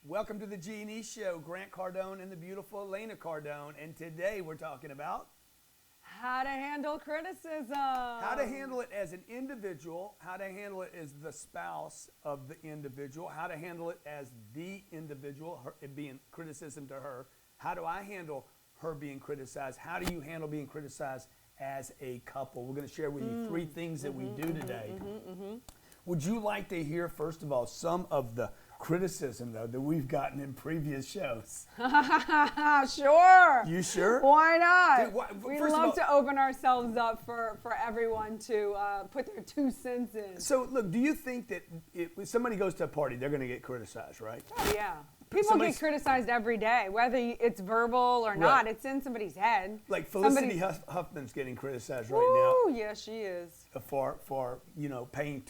Welcome to the G&E Show. Grant Cardone and the beautiful Elena Cardone. And today we're talking about how to handle criticism. how to handle it as an individual, how to handle it as the spouse of the individual, how to handle it as the individual, it being criticism to her. How do I handle her being criticized? How do you handle being criticized as a couple? We're going to share with you three things that we do today. Would you like to hear, first of all, some of the criticism, though, that we've gotten in previous shows? Sure. You sure? Why not? Dude, we first of love all, to open ourselves up for everyone to put their 2 cents in. So, look, do you think that if somebody goes to a party, they're going to get criticized, right? Oh, yeah. People get criticized every day, whether it's verbal or not. It's in somebody's head. Like Felicity Huffman's getting criticized right now. Oh, yeah, she is. For paying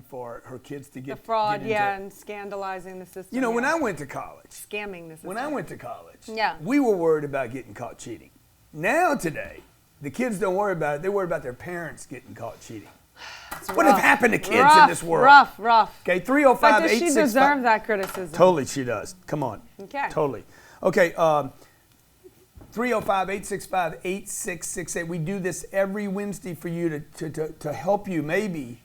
for her kids to get the fraud, get into, and scandalizing the system. You know, when I went to college, scamming the system. When I went to college, we were worried about getting caught cheating. Now today, the kids don't worry about it. They worry about their parents getting caught cheating. What has happened to kids in this world? Rough. Okay, 305-865. But does she deserve that criticism? Totally, she does. Come on. Okay. Totally. Okay, 305-865-8668. We do this every Wednesday for you to help you, maybe.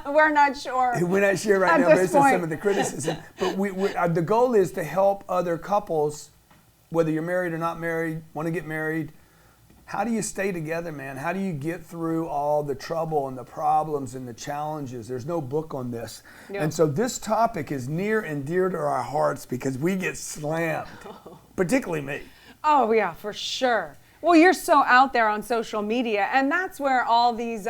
We're not sure. We're not sure right now based on some of the criticism. But the goal is to help other couples, whether you're married or not married, want to get married. How do you stay together, man? How do you get through all the trouble and the problems and the challenges? There's no book on this. Yep. And so this topic is near and dear to our hearts because we get slammed, particularly me. Oh, yeah, for sure. Well, you're so out there on social media, and that's where all these,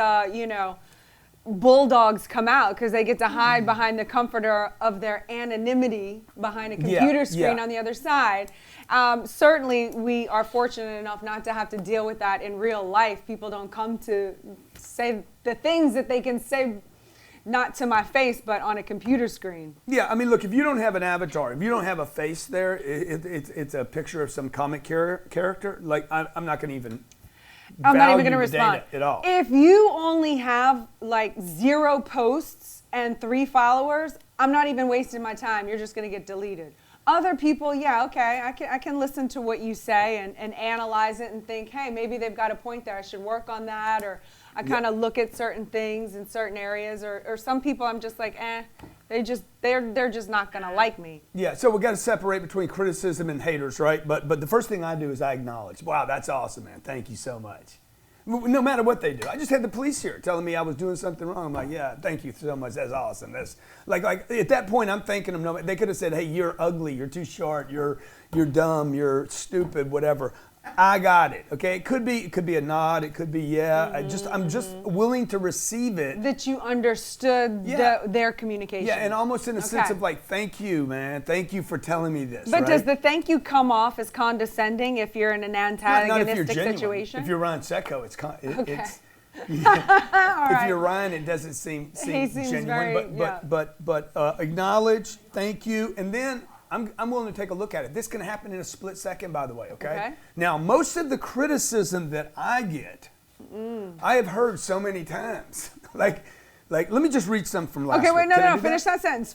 bulldogs come out because they get to hide behind the comforter of their anonymity behind a computer screen on the other side. Certainly, we are fortunate enough not to have to deal with that in real life. People don't come to say the things that they can say, not to my face, but on a computer screen. Yeah, I mean, look, if you don't have an avatar, if you don't have a face there, it's a picture of some comic character. Like, I'm not going to even. I'm not even going to respond at all. If you only have like 0 posts and 3 followers, I'm not even wasting my time. You're just going to get deleted. Other people, yeah, okay, I can listen to what you say and analyze it and think, hey, maybe they've got a point there. I should work on that, or I kind of look at certain things in certain areas, or some people I'm just like, they're just not gonna like me. Yeah, so we got to separate between criticism and haters, right? But the first thing I do is I acknowledge. Wow, that's awesome, man. Thank you so much. No matter what they do. I just had the police here telling me I was doing something wrong. I'm like, yeah, thank you so much. That's awesome. That's like at that point, I'm thanking them. No, they could have said, hey, you're ugly, you're too short, you're dumb, you're stupid, whatever. I got it. Okay, it could be a nod. It could be I'm just willing to receive it. That you understood their communication. Yeah, and almost in a sense of like, thank you, man. Thank you for telling me this. But does the thank you come off as condescending if you're in an antagonistic situation? If you're Ryan Secco, it's okay. If you're Ryan, it doesn't seem genuine. But acknowledge, thank you, and then. I'm willing to take a look at it. This can happen in a split second, by the way, okay? Now, most of the criticism that I get, I have heard so many times. Like, let me just read some from last week. Okay, wait, no, finish that sentence.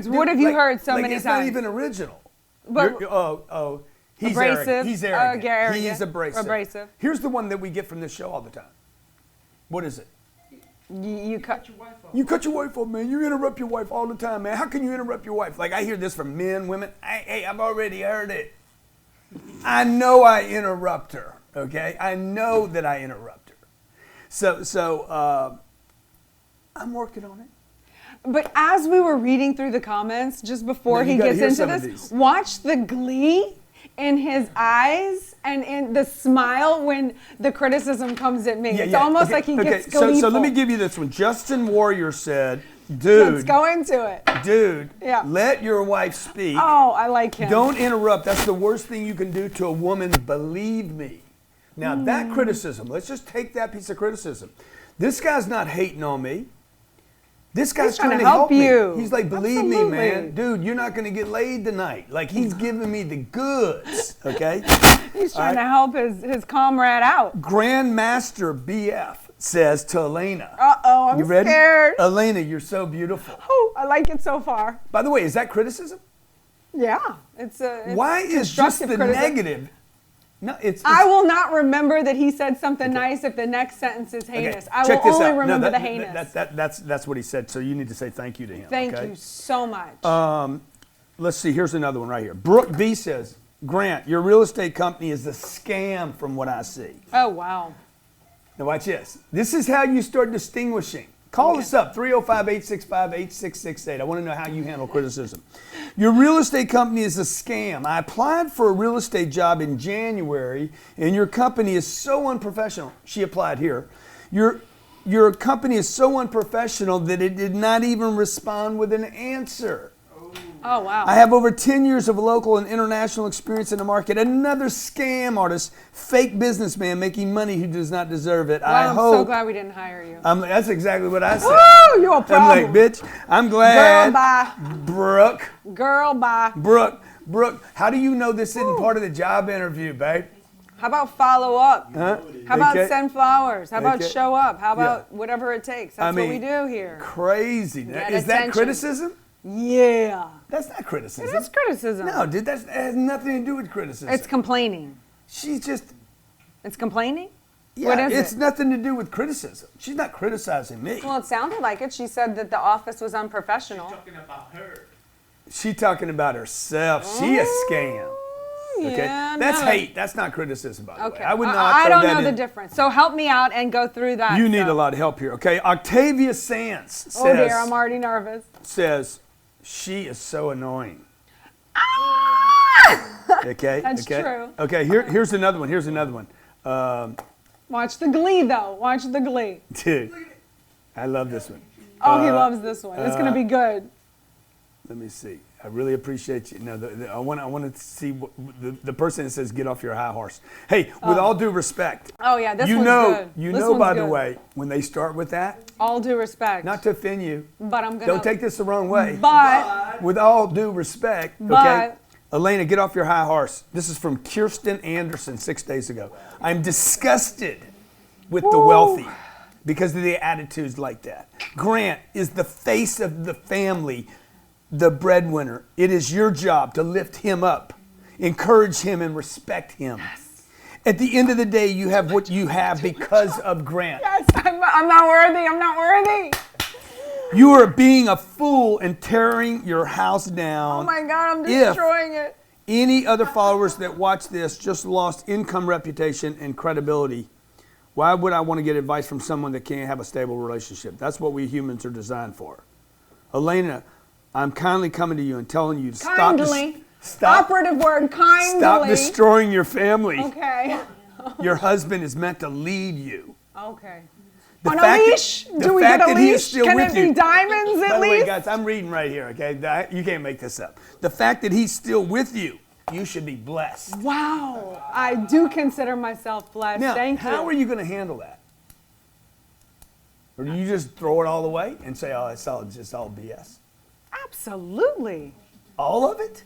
What have you heard so many times? It's not even original. But, he's abrasive. Arrogant. He's arrogant. He's abrasive. Here's the one that we get from this show all the time. What is it? You cut your wife off. You cut your wife off, man. You interrupt your wife all the time, man. How can you interrupt your wife? Like, I hear this from men, women. Hey, I've already heard it. I know I interrupt her, okay? I know that I interrupt her. So I'm working on it. But as we were reading through the comments, just before he gets into this, watch the glee in his eyes and in the smile when the criticism comes at me. It's almost like he gets gleeful. So let me give you this one. Justin Warrior said, dude. Let's go into it. Dude, let your wife speak. Oh, I like him. Don't interrupt. That's the worst thing you can do to a woman, believe me. Now, that criticism, let's just take that piece of criticism. This guy's not hating on me. This guy's trying to help you. He's like, believe me, man. Dude, you're not going to get laid tonight. Like, he's giving me the goods, okay? He's trying to help his comrade out. Grandmaster BF says to Elena. Uh-oh, I'm you ready? Scared. Elena, you're so beautiful. Oh, I like it so far. By the way, is that criticism? Yeah, it's Why is just the constructive criticism. negative? No, it's I will not remember that he said something nice if the next sentence is heinous. I will only remember the heinous. That's what he said. So you need to say thank you to him. Thank okay? you so much. Let's see. Here's another one right here. Brooke B says, Grant, your real estate company is a scam from what I see. Oh, wow. Now watch this. This is how you start distinguishing. Call us up, 305-865-8668. I want to know how you handle criticism. Your real estate company is a scam. I applied for a real estate job in January, and your company is so unprofessional. She applied here. Your company is so unprofessional that it did not even respond with an answer. Oh, wow. I have over 10 years of local and international experience in the market. Another scam artist, fake businessman making money who does not deserve it. Well, I'm so glad we didn't hire you. That's exactly what I said. Woo, you're a problem. I'm like, bitch, I'm glad. Girl, bye. Brooke. Girl, bye. Brooke, how do you know this isn't part of the job interview, babe? How about follow up? Huh? How about Okay. send flowers? How about Okay. show up? How about Yeah. whatever it takes? That's what we do here. Crazy. Get Is that attention. criticism? Yeah. That's not criticism. It is criticism. No, dude, that has nothing to do with criticism. It's complaining. She's just... It's complaining? Yeah, What is it's it? nothing to do with criticism. She's not criticizing me. Well, it sounded like it. She said that the office was unprofessional. Talking about her. She talking about herself. She a scam. Okay, Yeah, that's no. hate. That's not criticism, by the Okay. way. I would not. I throw don't that know the in. difference. So help me out and go through that. You need so. a lot of help here. Okay, Octavia Sands says, Oh dear, I'm already nervous. says she is so annoying. Okay, That's okay. true. Okay, here's another one. Here's another one. Watch the Glee, though. Watch the Glee. Dude, I love this one. Oh, he loves this one. It's going to be good. Let me see. I really appreciate you. No, I want to see the person that says get off your high horse. Hey, with all due respect. Oh, yeah, this you one's know, good. You This know, one's by the good. way, when they start with that, All due respect. not to offend you, But I'm going to... don't take this the wrong way. But... With all due respect, okay? But- Elena, get off your high horse. This is from Kirsten Anderson 6 days ago. I'm disgusted with the wealthy because of the attitudes like that. Grant is the face of the family, the breadwinner. It is your job to lift him up, encourage him, and respect him. Yes. At the end of the day, you have what you have because of Grant. Yes, I'm not worthy. I'm not worthy. You are being a fool and tearing your house down. Oh, my God, I'm If destroying it. any other followers that watch this just lost income, reputation, and credibility, why would I want to get advice from someone that can't have a stable relationship? That's what we humans are designed for. Elena, I'm kindly coming to you and telling you to Kindly. stop Operative word, kindly. stop destroying your family. Okay. Your husband is meant to lead you. Okay. The On a fact that- leash? the Do we fact get a that he is leash? still Can with it be you- diamonds at By the way, least? guys, I'm reading right here, okay? You can't make this up. The fact that he's still with you, you should be blessed. Wow. I do consider myself blessed. Now, Thank you. how are you going to handle that? Or do you just throw it all away and say, oh, it's just all BS? Absolutely. All of it?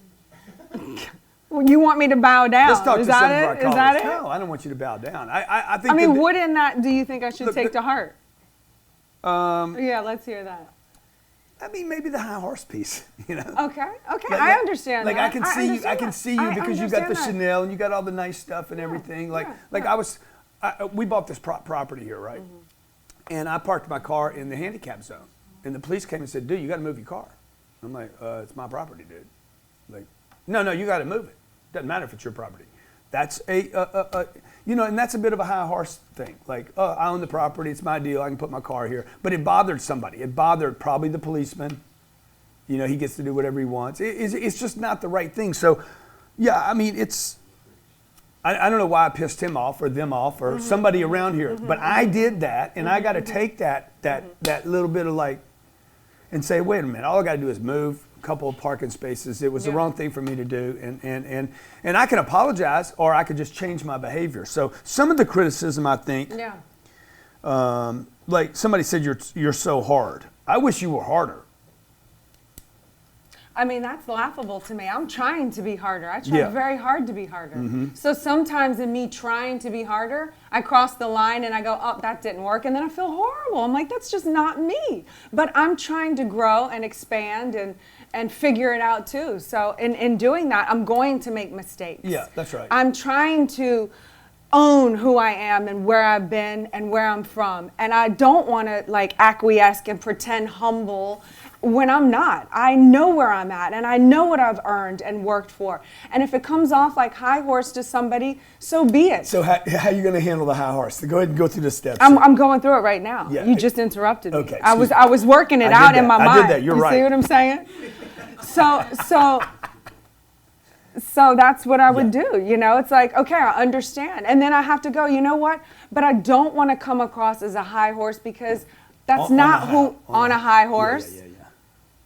Well, you want me to bow down? Let's talk Is to some that of our it? callers. Is that it? No, I don't want you to bow down. I think I mean, that- what in that do you think I should Look, take to heart? Um, Yeah, let's hear that. I mean, maybe the high horse piece, you know? Okay, okay, Like- I understand Like that. I can see you. I understand can that. see you I because you got the understand that. Chanel and you got all the nice stuff and everything. Like, yeah. we bought this property here, right? Mm-hmm. And I parked my car in the handicap zone, and the police came and said, "Dude, you got to move your car." I'm like, "It's my property, dude." Like, no, you got to move it. Doesn't matter if it's your property. That's and that's a bit of a high horse thing. Like, oh, I own the property. It's my deal. I can put my car here. But it bothered somebody. It bothered probably the policeman. You know, he gets to do whatever he wants. It's just not the right thing. So, yeah, I mean, I don't know why I pissed him off or them off or somebody around here. But I did that, and I got to take that little bit of like, and say, wait a minute, all I got to do is move a couple of parking spaces. It was the wrong thing for me to do, and I can apologize, or I could just change my behavior. So some of the criticism, I think, like somebody said, you're so hard. I wish you were harder. I mean, that's laughable to me. I'm trying to be harder. I try Yeah. very hard to be harder. So sometimes in me trying to be harder, I cross the line and I go, oh, that didn't work. And then I feel horrible. I'm like, that's just not me. But I'm trying to grow and expand and figure it out too. So in doing that, I'm going to make mistakes. Yeah, that's right. I'm trying to own who I am and where I've been and where I'm from. And I don't want to like acquiesce and pretend humble when I'm not. I know where I'm at and I know what I've earned and worked for. And if it comes off like high horse to somebody, so be it. So how are you going to handle the high horse? Go ahead and go through the steps. I'm going through it right now. Yeah. You just interrupted me. Okay, I was working it out in my mind. I did that. You're right. You see what I'm saying? So that's what I would do. You know, it's like, okay, I understand. And then I have to go, you know what? But I don't want to come across as a high horse because that's not who on a high horse. Yeah.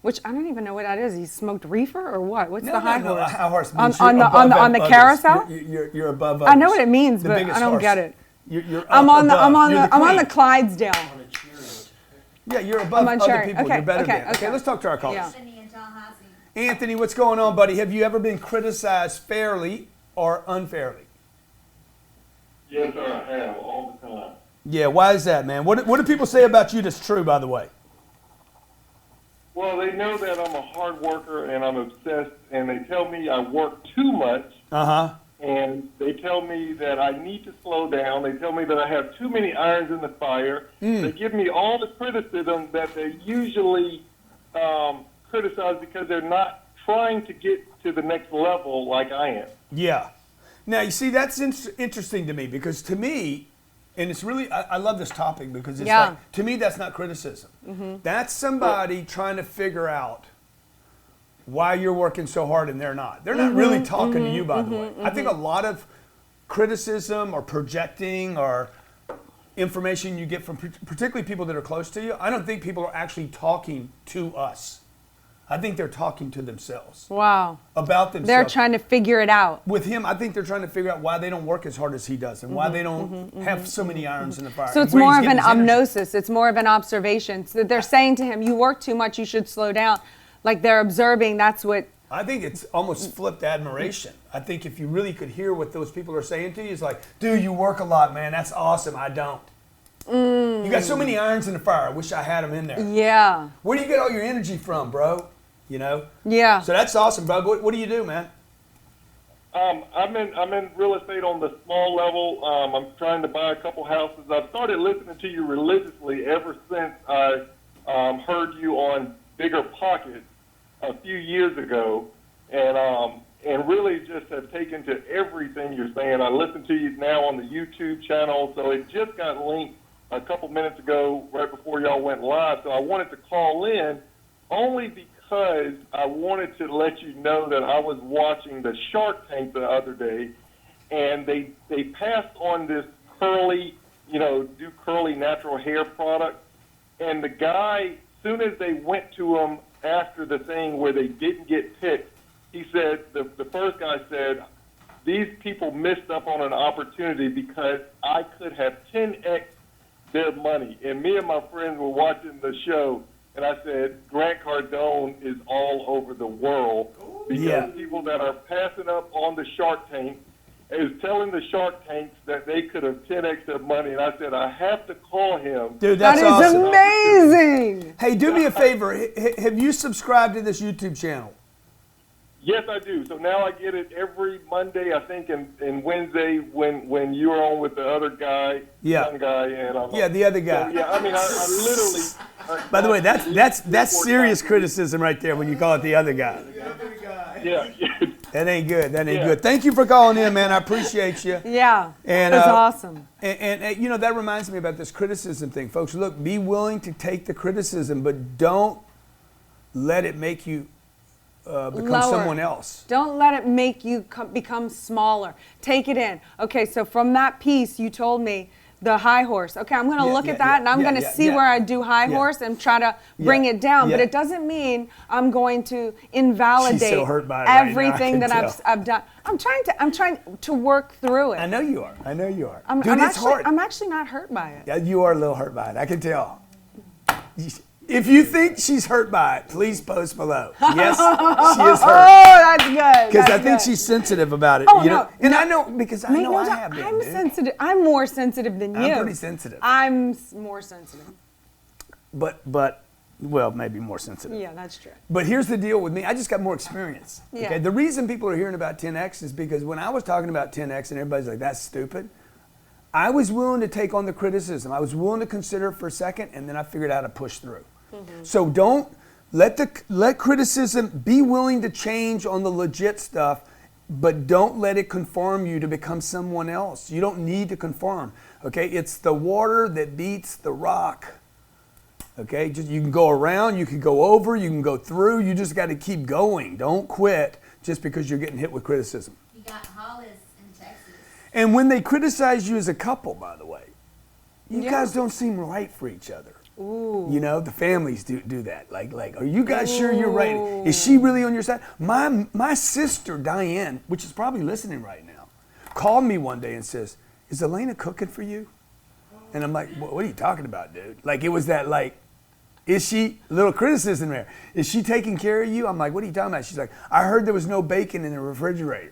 Which I don't even know what that is. He smoked reefer or what? What's the high No, horse? high horse on means you're above on the others. carousel? You're above others. I know what it means, The but biggest I don't horse. get it. You're I'm up on the above. You're I'm on the queen. Clydesdale. Yeah, you're above I'm on other Cherry. people. Okay, You're better okay, than. Okay, let's talk to our callers. Yeah. Anthony in Tallahassee. Anthony, what's going on, buddy? Have you ever been criticized fairly or unfairly? Yes, sir, I have all the time. Yeah, why is that, man? What do people say about you that's true, by the way? Well, they know that I'm a hard worker and I'm obsessed, and they tell me I work too much, Uh-huh. and they tell me that I need to slow down. They tell me that I have too many irons in the fire. They give me all the criticism that they usually criticize because they're not trying to get to the next level like I am. Yeah. Now, you see, that's interesting to me because to me, and it's really, I love this topic because it's Yeah. like, to me, that's not criticism. That's somebody trying to figure out why you're working so hard and they're not. They're not really talking to you, by the way. I think a lot of criticism or projecting or information you get from particularly people that are close to you, I don't think people are actually talking to us. I think they're talking to themselves. Wow. About themselves. They're trying to figure it out. With him, I think they're trying to figure out why they don't work as hard as he does and why they don't have so many irons in the fire. So and it's where more he's of getting an his energy. omnosis. It's more of an observation. So they're saying to him, you work too much, you should slow down. Like they're observing, that's what. I think it's almost flipped admiration. I think if you really could hear what those people are saying to you, it's like, dude, you work a lot, man. That's awesome. I don't. You got so many irons in the fire. I wish I had them in there. Yeah. Where do you get all your energy from, bro? You know? Yeah. So that's awesome, bro. What do you do, man? I'm in real estate on the small level. I'm trying to buy a couple houses. I've started listening to you religiously ever since I heard you on Bigger Pockets a few years ago, and really just have taken to everything you're saying. I listen to you now on the YouTube channel, so it just got linked a couple minutes ago, right before y'all went live. So I wanted to call in only because I wanted to let you know that I was watching the Shark Tank the other day, and they passed on this curly, do curly natural hair product, and the guy, soon as they went to him after the thing where they didn't get picked, he said, the first guy said, these people missed up on an opportunity because I could have 10x their money. And me and my friends were watching the show, and I said, Grant Cardone is all over the world because people that are passing up on the Shark Tank is telling the Shark Tanks that they could have 10x their money. And I said, I have to call him. Dude, that's That is awesome. amazing. Hey, do me a favor. Have you subscribed to this YouTube channel? Yes, I do. So now I get it every Monday, I think, and Wednesday when you're on with the other guy, young guy, and Yeah, the other guy. So, yeah, I mean, I literally. By the way, that's serious criticism right there when you call it the other guy. Yeah. That ain't good. That ain't good. Thank you for calling in, man. I appreciate you. Yeah, And that's awesome. And that reminds me about this criticism thing, folks. Look, be willing to take the criticism, but don't let it make you become Lower. someone else. Don't let it make you become smaller. Take it in. Okay, so from that piece you told me, the high horse. Okay, I'm going to look at that and I'm going to see where I do high horse and try to bring it down. But it doesn't mean I'm going to invalidate She's so hurt by it right now, everything I that can I've done. I'm trying to work through it. I know you are. Dude, I'm it's hard. I'm actually not hurt by it. Yeah, you are a little hurt by it. I can tell. If you think she's hurt by it, please post below. Yes, she is Oh, hurt. that's good. Because I That's think good. she's sensitive about it. Oh, you know? no, And I know, because I Make know no I doubt, have been, I'm dude. sensitive. I'm more sensitive than you. I'm pretty sensitive. More sensitive. But, well, maybe more sensitive. Yeah, that's true. But here's the deal with me. I just got more experience. Yeah. Okay. The reason people are hearing about 10X is because when I was talking about 10X and everybody's like, that's stupid, I was willing to take on the criticism. I was willing to consider it for a second, and then I figured out how to push through. Mm-hmm. So don't let criticism, be willing to change on the legit stuff, but don't let it conform you to become someone else. You don't need to conform. Okay. It's the water that beats the rock. Okay, just you can go around, you can go over, you can go through. You just got to keep going. Don't quit just because you're getting hit with criticism. You got Hollis in Texas. And when they criticize you as a couple, by the way, you Yeah. guys don't seem right for each other. Ooh. You know, the families do that. Like, are you guys sure you're right? Is she really on your side? My sister Diane, which is probably listening right now, called me one day and says, "Is Elena cooking for you?" And I'm like, "What are you talking about, dude?" Like, it was that like. Is she, little criticism there, is she taking care of you? I'm like, what are you talking about? She's like, I heard there was no bacon in the refrigerator.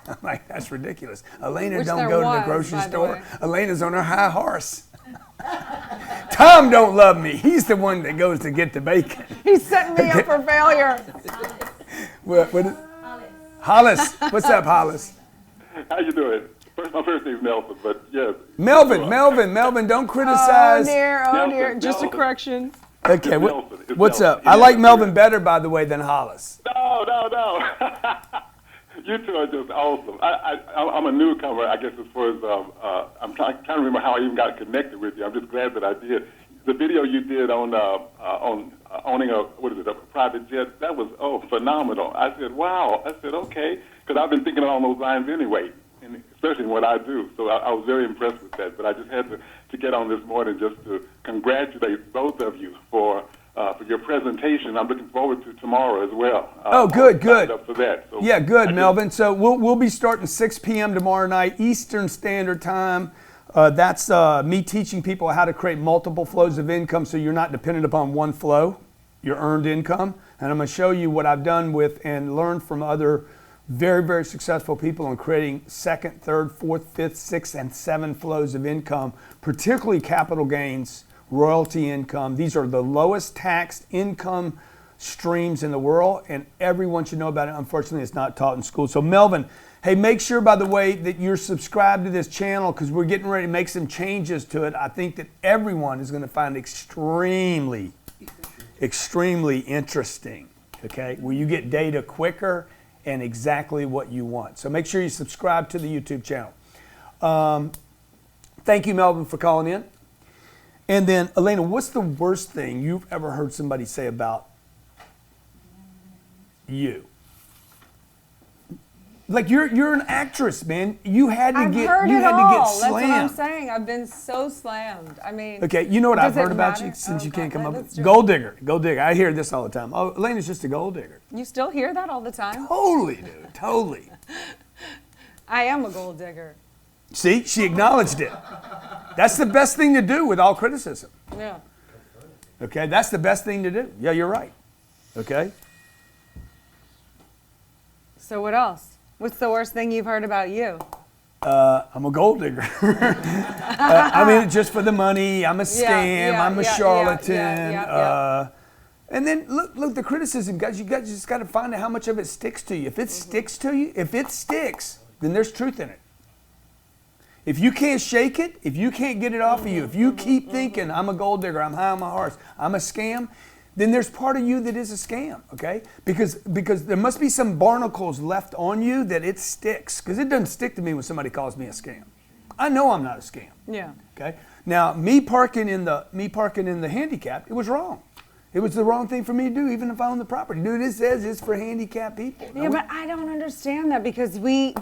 I'm like, that's ridiculous. Elena Which don't there go to the was, grocery by the store. way. Elena's on her high horse. Tom don't love me. He's the one that goes to get the bacon. He's setting me up for failure. What is, Hollis. What's up, Hollis? How you doing? My first name's Nelson, but yes. Melvin, don't Oh criticize. dear, Nelson, Just a Nelson. correction. Okay, It's Nelson. It's what's Nelson. up? I Yeah, like Melvin yeah. better, by the way, than Hollis. No. You two are just awesome. I'm a newcomer, I guess, as far as I'm trying to remember how I even got connected with you. I'm just glad that I did. The video you did on owning a private jet, that was phenomenal. I said, wow. I said, okay, because I've been thinking along those lines anyway, and especially in what I do. So I was very impressed with that. But I just had to get on this morning just to congratulate both of you for your presentation. I'm looking forward to tomorrow as well. Good. Signed up for that. So Yeah, good, I Melvin. So we'll be starting 6 p.m. tomorrow night, Eastern Standard Time. That's me teaching people how to create multiple flows of income so you're not dependent upon one flow, your earned income. And I'm going to show you what I've done with and learned from other very, very successful people on creating second, third, fourth, fifth, sixth, and seven flows of income, particularly capital gains, royalty income. These are the lowest taxed income streams in the world, and everyone should know about it. Unfortunately, it's not taught in school. So Melvin, hey, make sure, by the way, that you're subscribed to this channel because we're getting ready to make some changes to it. I think that everyone is going to find extremely interesting, okay, where you get data quicker and exactly what you want. So make sure you subscribe to the YouTube channel. Thank you, Melvin, for calling in. And then, Elena, what's the worst thing you've ever heard somebody say about you? Like you're an actress, man. You had to I've get heard you it had all. to get That's what I'm slammed. saying. I've been so slammed. I mean, Okay, you know what I've does it heard about you matter? since Oh, you can't God, come up that's with true. gold digger. I hear this all the time. Oh, Elena's just a gold digger. You still hear that all the time? Totally, dude. Totally. I am a gold digger. See, she acknowledged it. That's the best thing to do with all criticism. Yeah. Okay, that's the best thing to do. Yeah, you're right. Okay. So what else? What's the worst thing you've heard about you? I'm a gold digger. I'm in it just for the money. I'm a scam. I'm a charlatan. And then look, the criticism, guys. You guys just got to find out how much of it sticks to you. If it sticks to you, then there's truth in it. If you can't shake it, if you can't get it off of you, if you keep thinking I'm a gold digger, I'm high on my horse, I'm a scam, then there's part of you that is a scam, okay? Because there must be some barnacles left on you that it sticks. Because it doesn't stick to me when somebody calls me a scam. I know I'm not a scam. Yeah. Okay. Now, me parking in the handicap, it was wrong. It was the wrong thing for me to do, even if I own the property. Dude, it says it's for handicapped people. Yeah, but I don't understand that because we're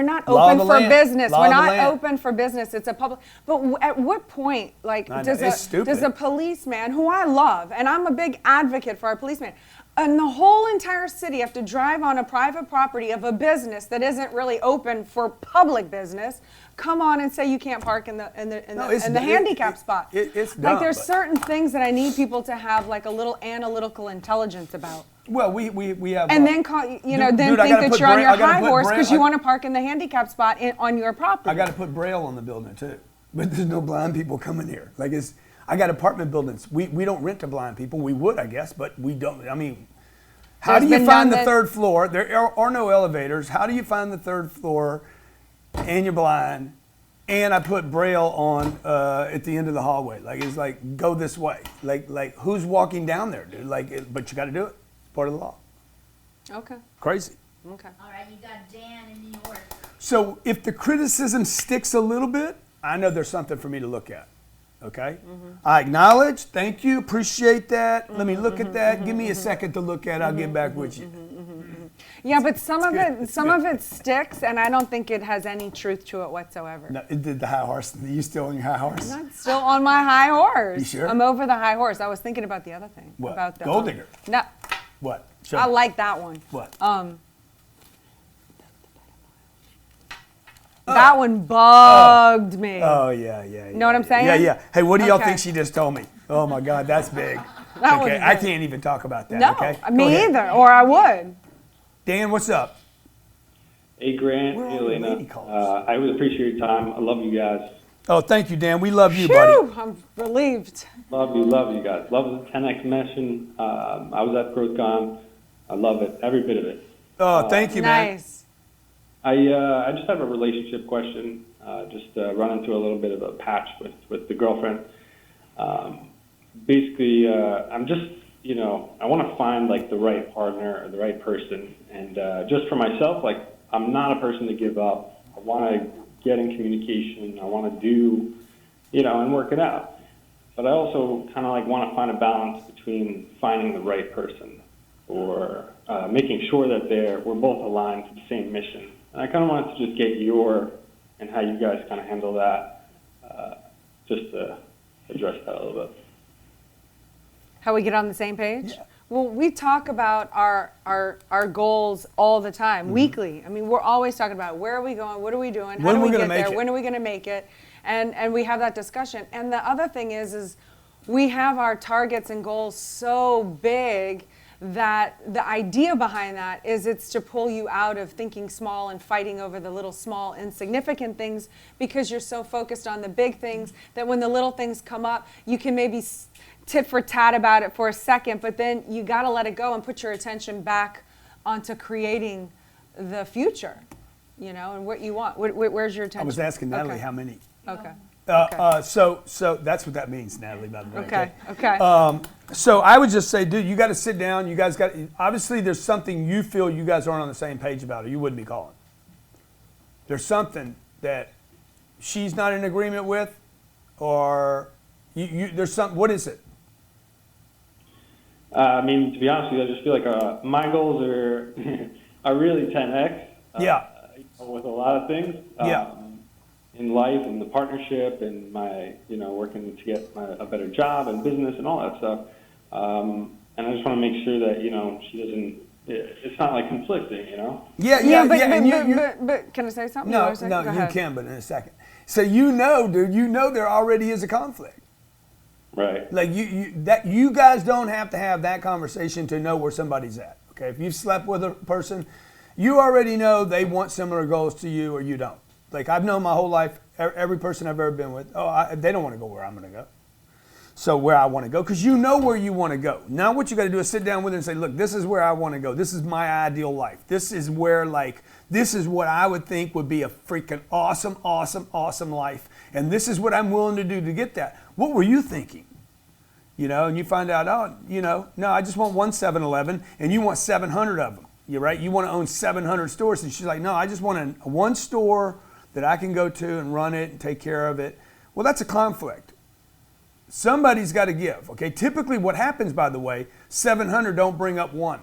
not Law of open the for land. business. Law We're of the not land. open for business. It's a public. But at what point, like, I know, it's stupid. does a policeman, who I love, and I'm a big advocate for our policeman, and the whole entire city have to drive on a private property of a business that isn't really open for public business, come on and say you can't park in the handicap spot. It's like dumb, there's but- certain things that I need people to have like a little analytical intelligence about. Well, we have. And then call, then dude, I think gotta that put you're on Braille- your I gotta high put horse Braille- because you I- want to park in the handicap spot on your property. I got to put Braille on the building too, but there's no blind people coming here. Like I got apartment buildings. We don't rent to blind people. We would, I guess, but we don't. I mean, how There's do you been find none the that- third floor? There are no elevators. How do you find the third floor? And you're blind. And I put Braille on at the end of the hallway. Like it's like go this way. Like who's walking down there, dude? But you got to do it. It's part of the law. Okay. Crazy. Okay. All right, you got Dan in New York. So if the criticism sticks a little bit, I know there's something for me to look at. Okay? I acknowledge, thank you, appreciate that. Let me look at that. Give me a second to look at it. I'll get back with you. Yeah, but some of good. it, some of it sticks, and I don't think it has any truth to it whatsoever. No, it did the high horse. You still on your high horse? I'm still on my high horse. You sure? I'm over the high horse. I was thinking about the other thing. What? About the Gold digger? No, What? Show I me. like that one. What? That one bugged me. Oh, yeah. Know what I'm saying? Yeah. Hey, what do y'all Okay. think she just told me? Oh, my God, that's big. That okay, was I big. can't even talk about that, No, okay? Go me ahead. either, or I would. Dan, what's up? Hey, Grant, Where are hey, all the Elena. lady callers? I really appreciate your time. I love you guys. Oh, thank you, Dan. We love you, buddy. Phew, I'm relieved. Love you guys. Love the 10X mission. I was at GrowthCon. I love it, every bit of it. Oh, thank you, man. Nice. I just have a relationship question. Just run into a little bit of a patch with the girlfriend. Basically, I'm just, I want to find like the right partner or the right person. And just for myself, like I'm not a person to give up. I want to get in communication. I want to do, and work it out. But I also kind of like want to find a balance between finding the right person or making sure that we're both aligned to the same mission. And I kind of wanted to just get and how you guys kind of handle that, just to address that a little bit. How we get on the same page? Yeah. Well, we talk about our goals all the time, weekly. I mean, we're always talking about where are we going, what are we doing, how When do are we we gonna get make there, it? when are we going to make it, and we have that discussion. And the other thing is we have our targets and goals so big that the idea behind that is it's to pull you out of thinking small and fighting over the little small insignificant things because you're so focused on the big things that when the little things come up, you can maybe tit for tat about it for a second, but then you got to let it go and put your attention back onto creating the future, and what you want. Where's your attention? I was asking Natalie Okay. how many. Okay. So that's what that means, Natalie, by the way. Okay. So I would just say, dude, you got to sit down. You guys got, obviously there's something you feel you guys aren't on the same page about, or you wouldn't be calling. There's something that she's not in agreement with, or there's something, what is it? I mean, to be honest with you, I just feel like my goals are are really 10X. Yeah. With a lot of things. Yeah. In life and the partnership and my, working to get a better job and business and all that stuff. And I just want to make sure that, she doesn't, it's not like conflicting, Yeah, But can I say something? No, Go you ahead. can, but in a second. So dude, there already is a conflict. Right. Like you guys don't have to have that conversation to know where somebody's at. Okay, if you've slept with a person, you already know they want similar goals to you or you don't. Like I've known my whole life, every person I've ever been with, they don't want to go where I'm going to go. So where I want to go, because you know where you want to go. Now what you got to do is sit down with her and say, look, this is where I want to go. This is my ideal life. This is where this is what I would think would be a freaking awesome life. And this is what I'm willing to do to get that. What were you thinking? And you find out, no, I just want one 7-Eleven and you want 700 of them. You're right. You want to own 700 stores. And she's like, no, I just want one store that I can go to and run it and take care of it. Well, that's a conflict. Somebody's got to give. Okay. Typically what happens, by the way, 700 don't bring up one.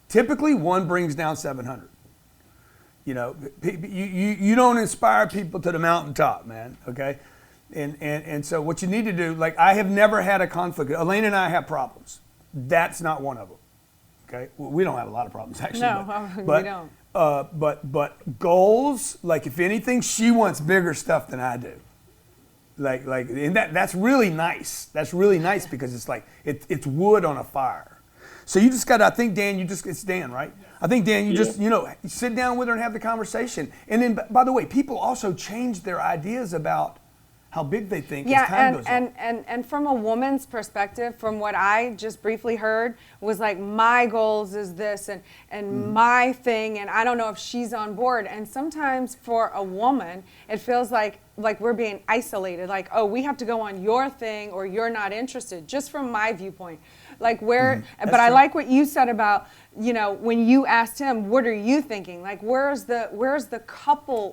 Typically one brings down 700. You don't inspire people to the mountaintop, man. Okay. And so what you need to do, like I have never had a conflict. Elaine and I have problems. That's not one of them. Okay, well, we don't have a lot of problems actually. No, we but, don't. But goals, like if anything, she wants bigger stuff than I do. And that's really nice. That's really nice because it's like it's wood on a fire. So you just got to, I think Dan, it's Dan, right? I think Dan, you just, you sit down with her and have the conversation. And then, by the way, people also change their ideas about how big they think as time goes on. And from a woman's perspective, from what I just briefly heard, was like my goals is this and my thing, and I don't know if she's on board. And sometimes for a woman, it feels like we're being isolated, like, oh, we have to go on your thing or you're not interested, just from my viewpoint. Like where, but I like what you said about, when you asked him, what are you thinking? Like, where's the couple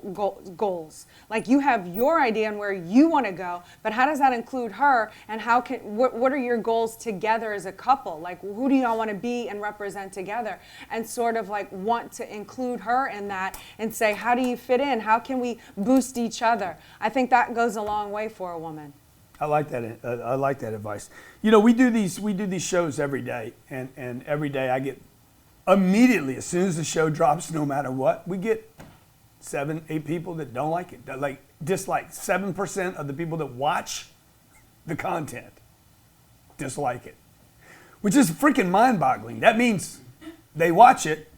goals? Like you have your idea on where you want to go, but how does that include her? And what are your goals together as a couple? Like, who do y'all want to be and represent together? And sort of like want to include her in that and say, how do you fit in? How can we boost each other? I think that goes a long way for a woman. I like that. I like that advice. We do these shows every day, and every day I get immediately as soon as the show drops, no matter what, we get 7-8 people that don't like it. That dislike 7% of the people that watch the content dislike it, which is freaking mind-boggling. That means they watch it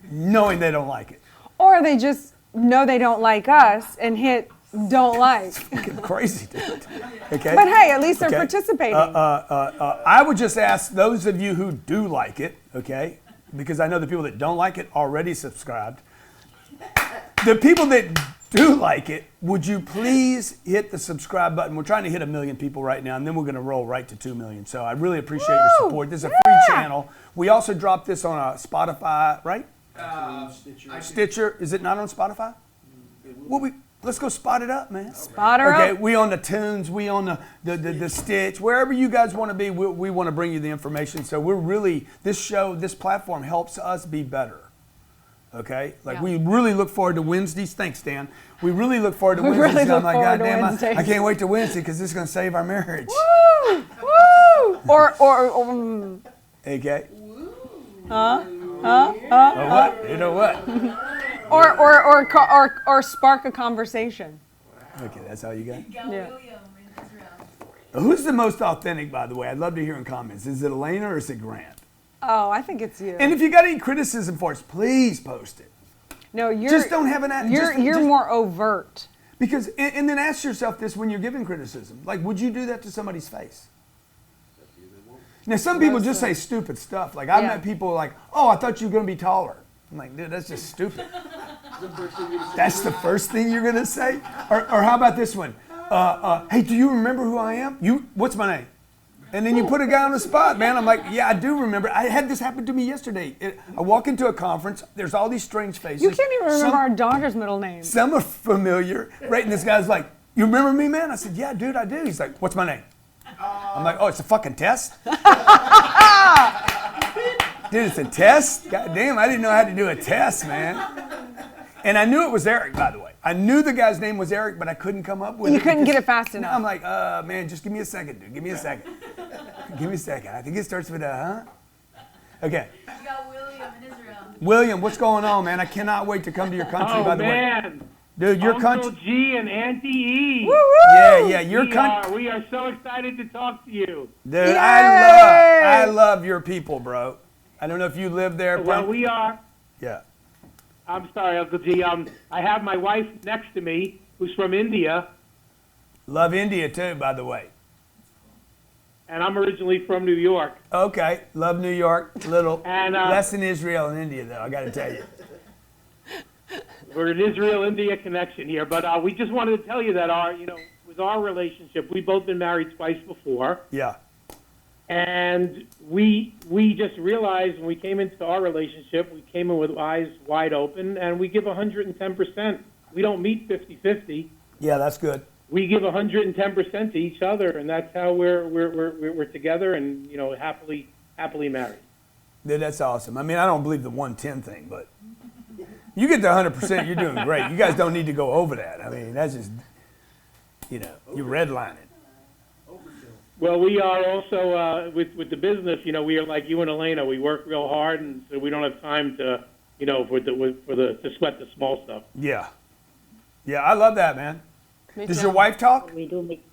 knowing they don't like it, or they just know they don't like us and hit don't like. It's freaking crazy, dude. Okay. But hey, at least they're participating. I would just ask those of you who do like it, okay, because I know the people that don't like it already subscribed. The people that do like it, would you please hit the subscribe button? We're trying to hit 1 million people right now, and then we're going to roll right to 2 million. So I really appreciate your support. This is a free channel. We also dropped this on Spotify, right? Stitcher. Is it not on Spotify? Let's go spot it up, man. Spot her okay, up. we on the Tunes, we on the Stitch, wherever you guys want to be, we want to bring you the information. So we're really, this platform helps us be better. Okay? We really look forward to Wednesdays. Thanks, Dan. We really look forward to Wednesdays. Really look I'm like, forward to goddamn, Wednesdays. I can't wait to Wednesday because this is going to save our marriage. Woo! Woo! Or Okay? what? You know what? Or spark a conversation. Okay, that's all you got? Got Yeah. William in Israel. Who's the most authentic, by the way? I'd love to hear in comments. Is it Elena or is it Grant? Oh, I think it's you. And if you got any criticism for us, please post it. No, you're Just don't have an attitude. You're more overt. Because, and then ask yourself this when you're giving criticism. Like, would you do that to somebody's face? Now, some people just say stupid stuff. Like, I've met people like, oh, I thought you were going to be taller. I'm like, dude, that's just stupid. That's the first thing you're going to say? Or how about this one? Hey, do you remember who I am? What's my name? And then you put a guy on the spot, man. I'm like, yeah, I do remember. I had this happen to me yesterday. I walk into a conference. There's all these strange faces. You can't even remember our daughter's middle name. Some are familiar, right? And this guy's like, you remember me, man? I said, yeah, dude, I do. He's like, what's my name? I'm like, oh, it's a fucking test? Dude, it's a test? God damn, I didn't know how to do a test, man. And I knew it was Eric, by the way. I knew the guy's name was Eric, but I couldn't come up with it. You couldn't get it fast enough. I'm like, man, just give me a second, dude. Give me a second. Give me a second. I think it starts with a, Okay. You got William in Israel. William, what's going on, man? I cannot wait to come to your country, by the way. Man. Dude, your Uncle country. G and Auntie E. Yeah, your country. We are so excited to talk to you. Dude, Yay! I love your people, bro. I don't know if you live there. Well, we are. Yeah. I'm sorry, Uncle G. I have my wife next to me, who's from India, Love India too, by the way. and I'm originally from New York. Okay, love New York. Little And, less than Israel and India, though. I got to tell you. We're an Israel-India connection here, but we just wanted to tell you that with our relationship, we've both been married twice before. Yeah. And we just realized when we came into our relationship, we came in with eyes wide open, and we give 110%. We don't meet 50-50. Yeah, that's good. We give 110% to each other, and that's how we're together and happily married. Dude, that's awesome. I mean, I don't believe the 110 thing, but you get to 100%, you're doing great. You guys don't need to go over that. I mean, that's just, you're redlining. Well, we are also with the business. You know, we are like you and Elena. We work real hard, and so we don't have time to, you know, to sweat the small stuff. Yeah. Yeah, I love that, man. Me Does too. your wife talk? We do make.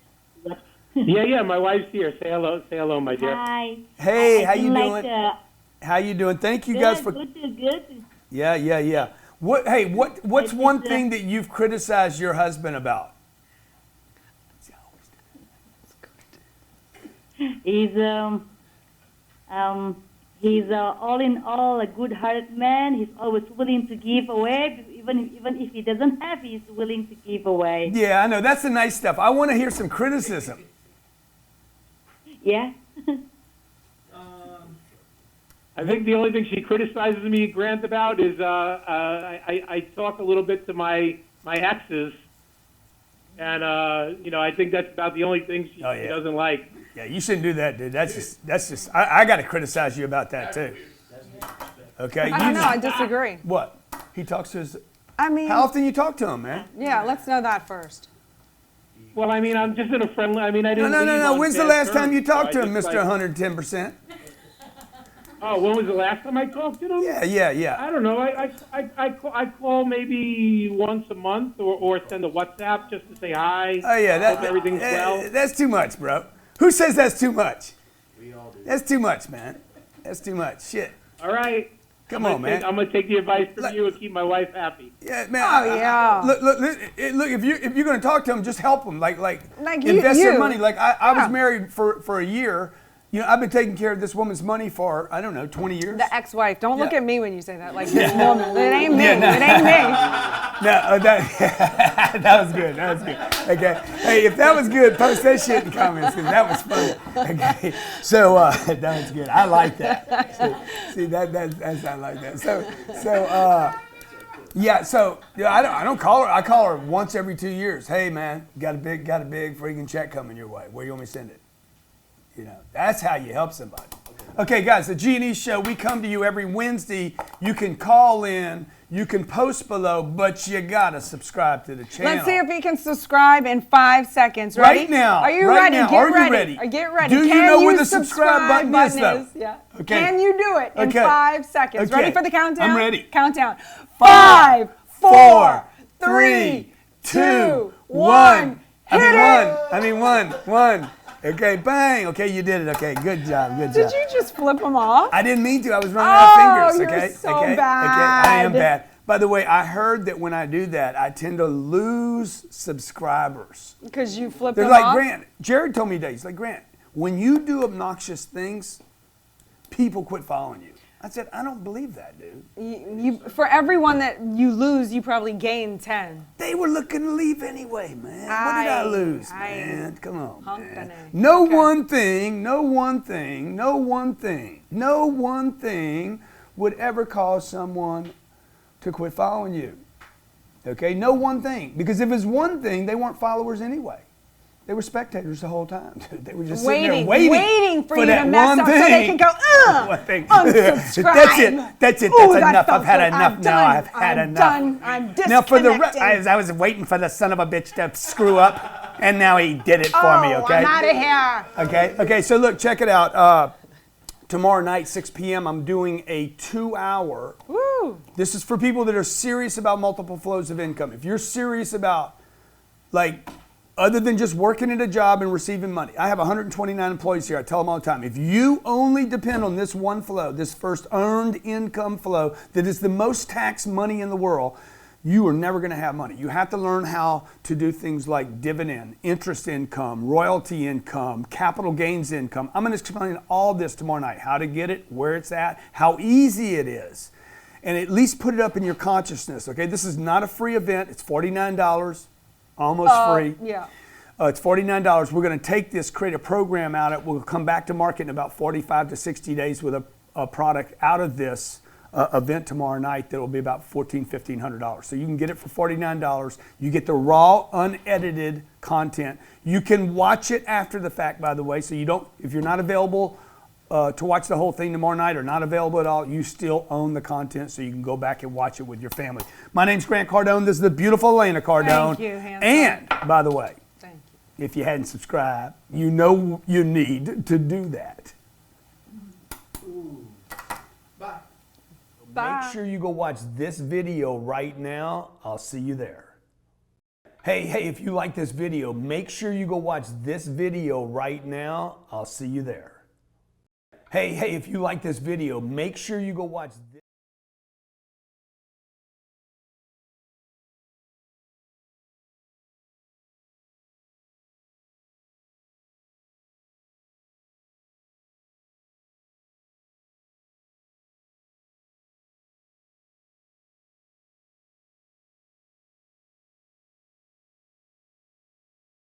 Yeah, my wife's here. Say hello, my dear. Hi. Hey, I how you feel doing? like, How you doing? Thank you good, guys for. good. Yeah. What's I one just, thing that you've criticized your husband about? He's all in all a good-hearted man. He's always willing to give away, even if he doesn't have, he's willing to give away. Yeah, I know. That's the nice stuff. I want to hear some criticism. Yeah. I think the only thing she criticizes me, Grant, about is I talk a little bit to my exes, and you know, I think that's about the only thing she doesn't like. Yeah, you shouldn't do that, dude. That's just. I got to criticize you about that too. Okay. I don't know. I disagree. What? He talks to his. I mean, How often you talk to him, man? yeah. Let's know that first. Well, I mean, I'm just in a friendly. I mean, I didn't. leave No. on When's the bad last time terms, you talked so to I him, just, Mr. like- 110%? Oh, when was the last time I talked to them? Yeah. I don't know. I call maybe once a month or send a WhatsApp just to say hi. Oh yeah, Hope everything's well. That's too much, bro. Who says that's too much? We all do. That's too much, man. That's too much. Shit. All right. Come on, man. I'm gonna take the advice from you and keep my wife happy. Yeah, man. Oh, yeah. Look. If you're gonna talk to him, just help him. Like you- invest your you. money. Like I was Yeah. married for a year. You know, I've been taking care of this woman's money for, I don't know, 20 years. The ex-wife. Don't look Yeah. at me when you say that. Like this woman. It ain't me. Yeah, no. It ain't me. No, that was good. That was good. Okay. Hey, if that was good, post that shit in comments because that was funny. Okay. So that was good. I like that. See that's I like that. So I don't call her. I call her once every 2 years. Hey man, got a big freaking check coming your way. Where you want me to send it? You know, that's how you help somebody. Okay, guys, the G&E Show, we come to you every Wednesday. You can call in, you can post below, but you gotta subscribe to the channel. Let's see if he can subscribe in 5 seconds. Ready? Right now. Are you right ready? now. Get Are you ready. ready? Get ready. Do you Can know where you the subscribe button is, though? Yeah. Okay. Can you do it in Okay. 5 seconds? Okay. Ready for the countdown? I'm ready. Countdown. 5, 5, 4, 3, 2, 1. I mean one. Okay, bang. Okay, you did it. Okay, good job. Did you just flip him off? I didn't mean to. I was running out of fingers. you're Okay. so okay. bad. Okay. I am bad. By the way, I heard that when I do that, I tend to lose subscribers. Because you flipped They're him like, off? Grant. Jared told me today. He's like, Grant, when you do obnoxious things, people quit following you. I said, I don't believe that, dude. For everyone that you lose, you probably gain 10. They were looking to leave anyway, man. What did I lose, man? Come on, Humped man. on it. No Okay. one thing would ever cause someone to quit following you. Okay, no one thing. Because if it's one thing, they weren't followers anyway. They were spectators the whole time. They were just sitting there waiting for you that to mess one up so thing. they can go, One thing. unsubscribe. That's it. Ooh, That's that enough. felt I've had good. enough I'm now. done. I've had I'm enough. done. I'm Now for the disconnecting. I was waiting for the son of a bitch to screw up, and now he did it for me. Okay. I'm out of here. Okay. So look, check it out. Tomorrow night, 6 p.m. I'm doing a 2-hour. Woo. This is for people that are serious about multiple flows of income. If you're serious about, like, other than just working at a job and receiving money. I have 129 employees here. I tell them all the time, if you only depend on this one flow, this first earned income flow that is the most taxed money in the world, you are never going to have money. You have to learn how to do things like dividend, interest income, royalty income, capital gains income. I'm going to explain all this tomorrow night, how to get it, where it's at, how easy it is, and at least put it up in your consciousness, okay? This is not a free event. It's $49. Almost free. Yeah. It's $49. We're going to take this, create a program out of it. We'll come back to market in about 45 to 60 days with a product out of this event tomorrow night that will be about $1,400, $1,500. So you can get it for $49. You get the raw, unedited content. You can watch it after the fact, by the way. So you don't, if you're not available to watch the whole thing tomorrow night or not available at all, you still own the content, so you can go back and watch it with your family. My name's Grant Cardone. This is the beautiful Elena Cardone. Thank you, handsome. And, by the way, Thank you. If you hadn't subscribed, you know you need to do that. Bye. Make sure you go watch this video right now. I'll see you there. Hey, if you like this video, make sure you go watch this video right now. I'll see you there. Hey, if you like this video, make sure you go watch this.